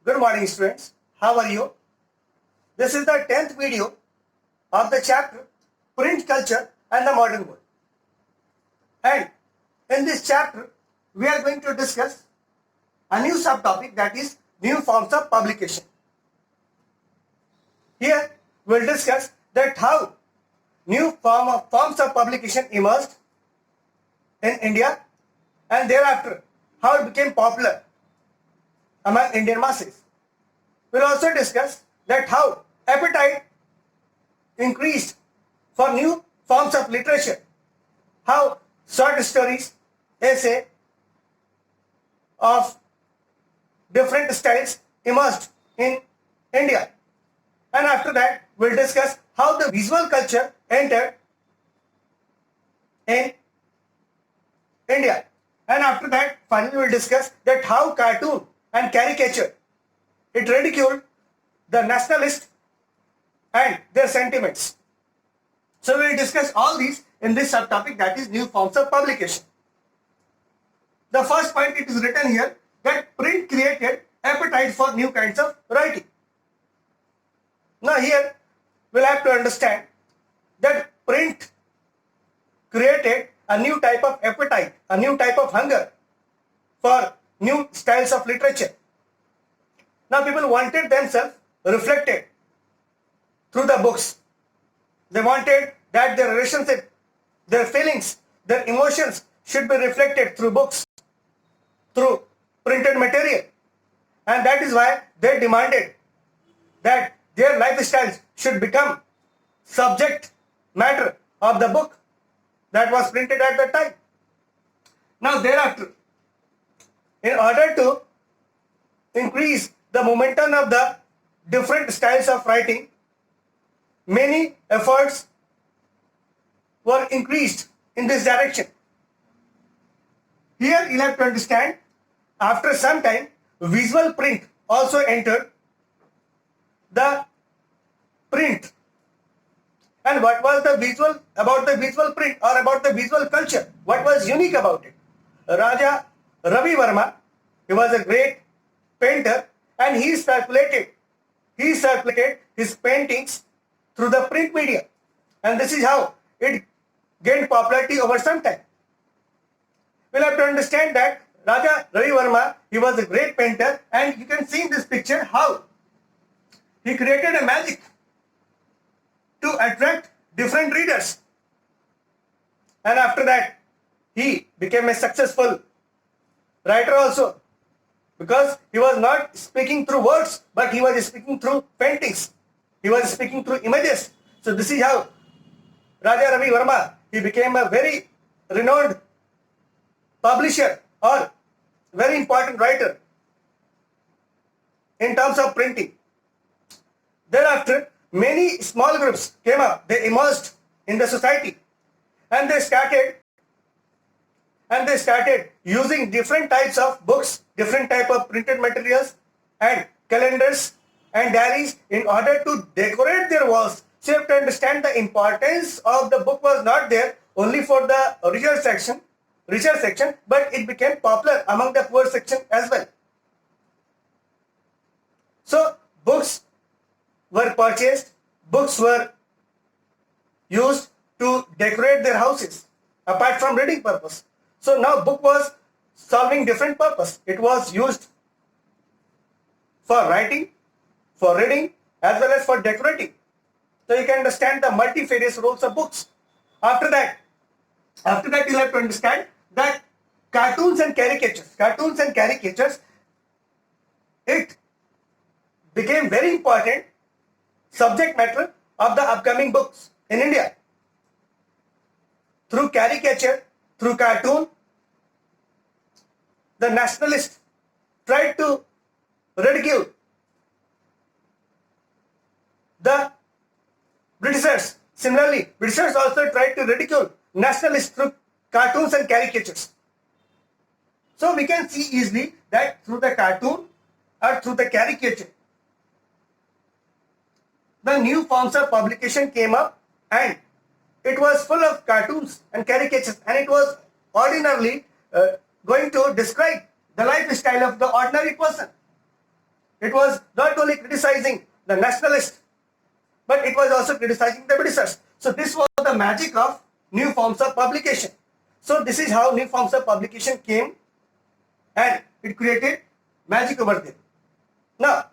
Good morning, students. How are you? This is the 10th video of the chapter Print Culture and the Modern World. And in this chapter, we are going to discuss a new subtopic, that is new forms of publication. Here, we'll discuss that how new forms of publication emerged in India, and thereafter how it became popular among Indian masses. We'll also discuss that how appetite increased for new forms of literature, how short stories, essay of different styles emerged in India. And after that, we'll discuss how the visual culture entered in India. And after that, finally we'll discuss that how cartoon and caricature, it ridiculed the nationalists and their sentiments. So we'll discuss all these in this subtopic, that is new forms of publication. The first point, it is written here that print created appetite for new kinds of writing. Now here we'll have to understand that print created a new type of appetite, a new type of hunger for new styles of literature. Now people wanted themselves reflected through the books. They wanted that their relationship, their feelings, their emotions should be reflected through books, through printed material. And that is why they demanded that their lifestyles should become subject matter of the book that was printed at that time. Now thereafter, in order to increase the momentum of the different styles of writing, many efforts were increased in this direction. Here you have to understand, after some time, visual print also entered the print. And what was the visual print or about the visual culture? What was unique about it? Raja Ravi Verma, he was a great painter, and he circulated his paintings through the print media. And this is how it gained popularity over some time. We'll have to understand that Raja Ravi Verma, he was a great painter, and you can see in this picture how he created a magic to attract different readers. And after that, he became a successful writer also, because he was not speaking through words, but he was speaking through paintings. He was speaking through images. So this is how Raja Ravi Verma, he became a very renowned publisher or very important writer in terms of printing. Thereafter, many small groups came up, they emerged in the society, and they started using different types of books, different type of printed materials and calendars and diaries in order to decorate their walls. So you have to understand the importance of the book was not there only for the richer section, but it became popular among the poor section as well. So books were purchased, books were used to decorate their houses apart from reading purpose. So now book was solving different purpose. It was used for writing, for reading, as well as for decorating. So you can understand the multifarious roles of books. After that you have to understand that cartoons and caricatures, it became very important subject matter of the upcoming books in India. Through caricature, through cartoon, the nationalists tried to ridicule the Britishers. Similarly, Britishers also tried to ridicule nationalists through cartoons and caricatures. So we can see easily that through the cartoon or through the caricature, the new forms of publication came up, and it was full of cartoons and caricatures, and it was ordinarily going to describe the lifestyle of the ordinary person. It was not only criticizing the nationalists, but it was also criticizing the Britishers. So this was the magic of new forms of publication. So this is how new forms of publication came, and it created magic over there. Now,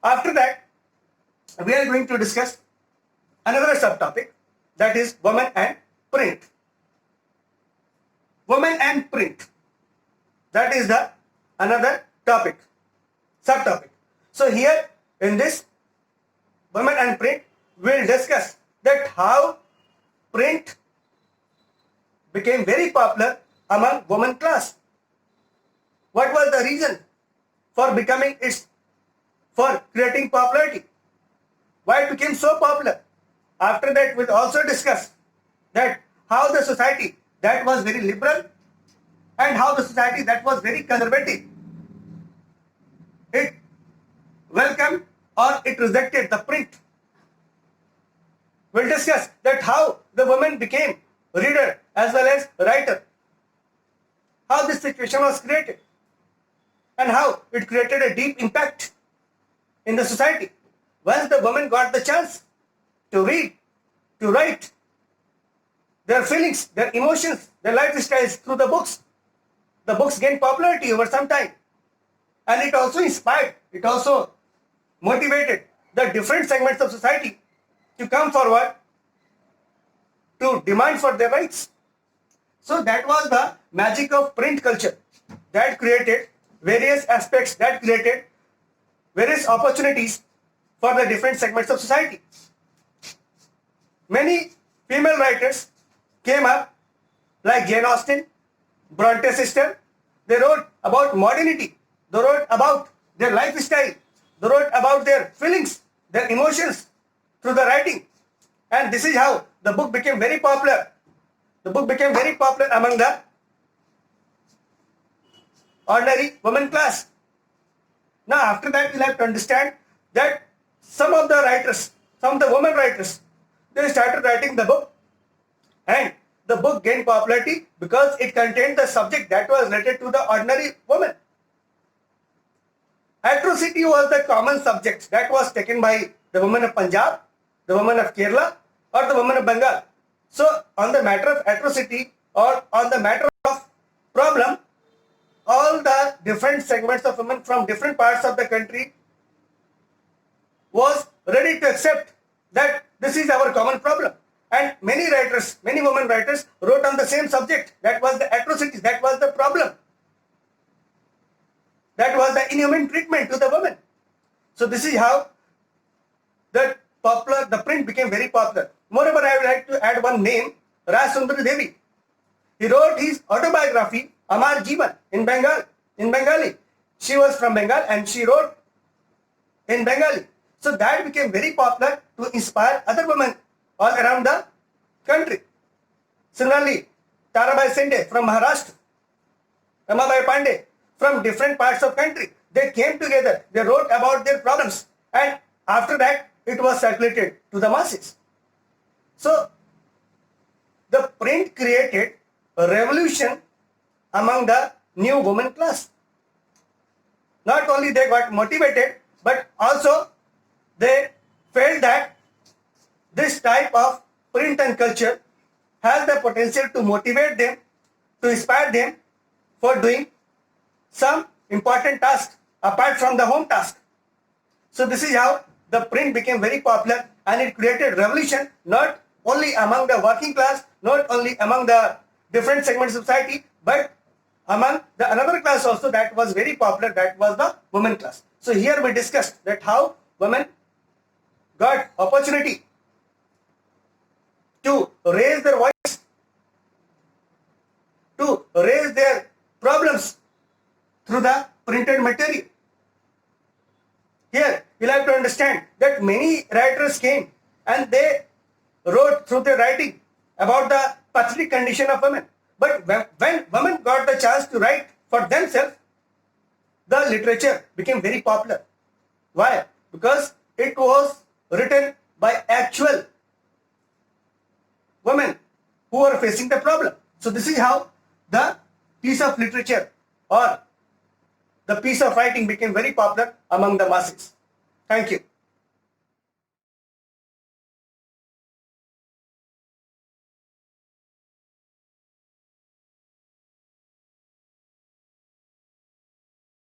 after that, we are going to discuss another subtopic, that is women and print. Women and print. That is the another topic, subtopic. So here in this women and print, we will discuss that how print became very popular among women class. What was the reason for becoming its, for creating popularity? Why it became so popular? After that, we'll also discuss that how the society that was very liberal and how the society that was very conservative, it welcomed or it rejected the print. We'll discuss that how the woman became reader as well as writer, how this situation was created, and how it created a deep impact in the society. Once the woman got the chance to read, to write their feelings, their emotions, their lifestyles through the books gained popularity over some time. And it also inspired, it also motivated the different segments of society to come forward to demand for their rights. So that was the magic of print culture that created various aspects, that created various opportunities for the different segments of society. Many female writers came up, like Jane Austen, Bronte sister. They wrote about modernity. They wrote about their lifestyle. They wrote about their feelings, their emotions through the writing. And this is how the book became very popular. The book became very popular among the ordinary women class. Now after that, we'll have to understand that some of the writers, some of the women writers, they started writing the book, and the book gained popularity because it contained the subject that was related to the ordinary woman. Atrocity was the common subject that was taken by the women of Punjab, the women of Kerala, or the women of Bengal. So on the matter of atrocity or on the matter of problem, all the different segments of women from different parts of the country was ready to accept that this is our common problem. And many writers, many women writers wrote on the same subject. That was the atrocities, that was the problem. That was the inhuman treatment to the women. So this is how the print became very popular. Moreover, I would like to add one name, Rai Sundari Devi. He wrote his autobiography, Amar Jeevan, in Bengali. She was from Bengal and she wrote in Bengali. So that became very popular to inspire other women all around the country. Similarly, Tarabai Sende from Maharashtra, Ramabai Pandey from different parts of country, they came together, they wrote about their problems, and after that it was circulated to the masses. So the print created a revolution among the new women class. Not only they got motivated, but also they felt that this type of print and culture has the potential to motivate them, to inspire them for doing some important task apart from the home task. So this is how the print became very popular, and it created revolution not only among the working class, not only among the different segments of society, but among the another class also that was very popular, that was the women class. So here we discussed that how women got opportunity to raise their voice, to raise their problems through the printed material. Here you'll have to understand that many writers came and they wrote through their writing about the pathetic condition of women. But when women got the chance to write for themselves, the literature became very popular. Why? Because it was written by actual women who are facing the problem. So this is how the piece of literature or the piece of writing became very popular among the masses. Thank you.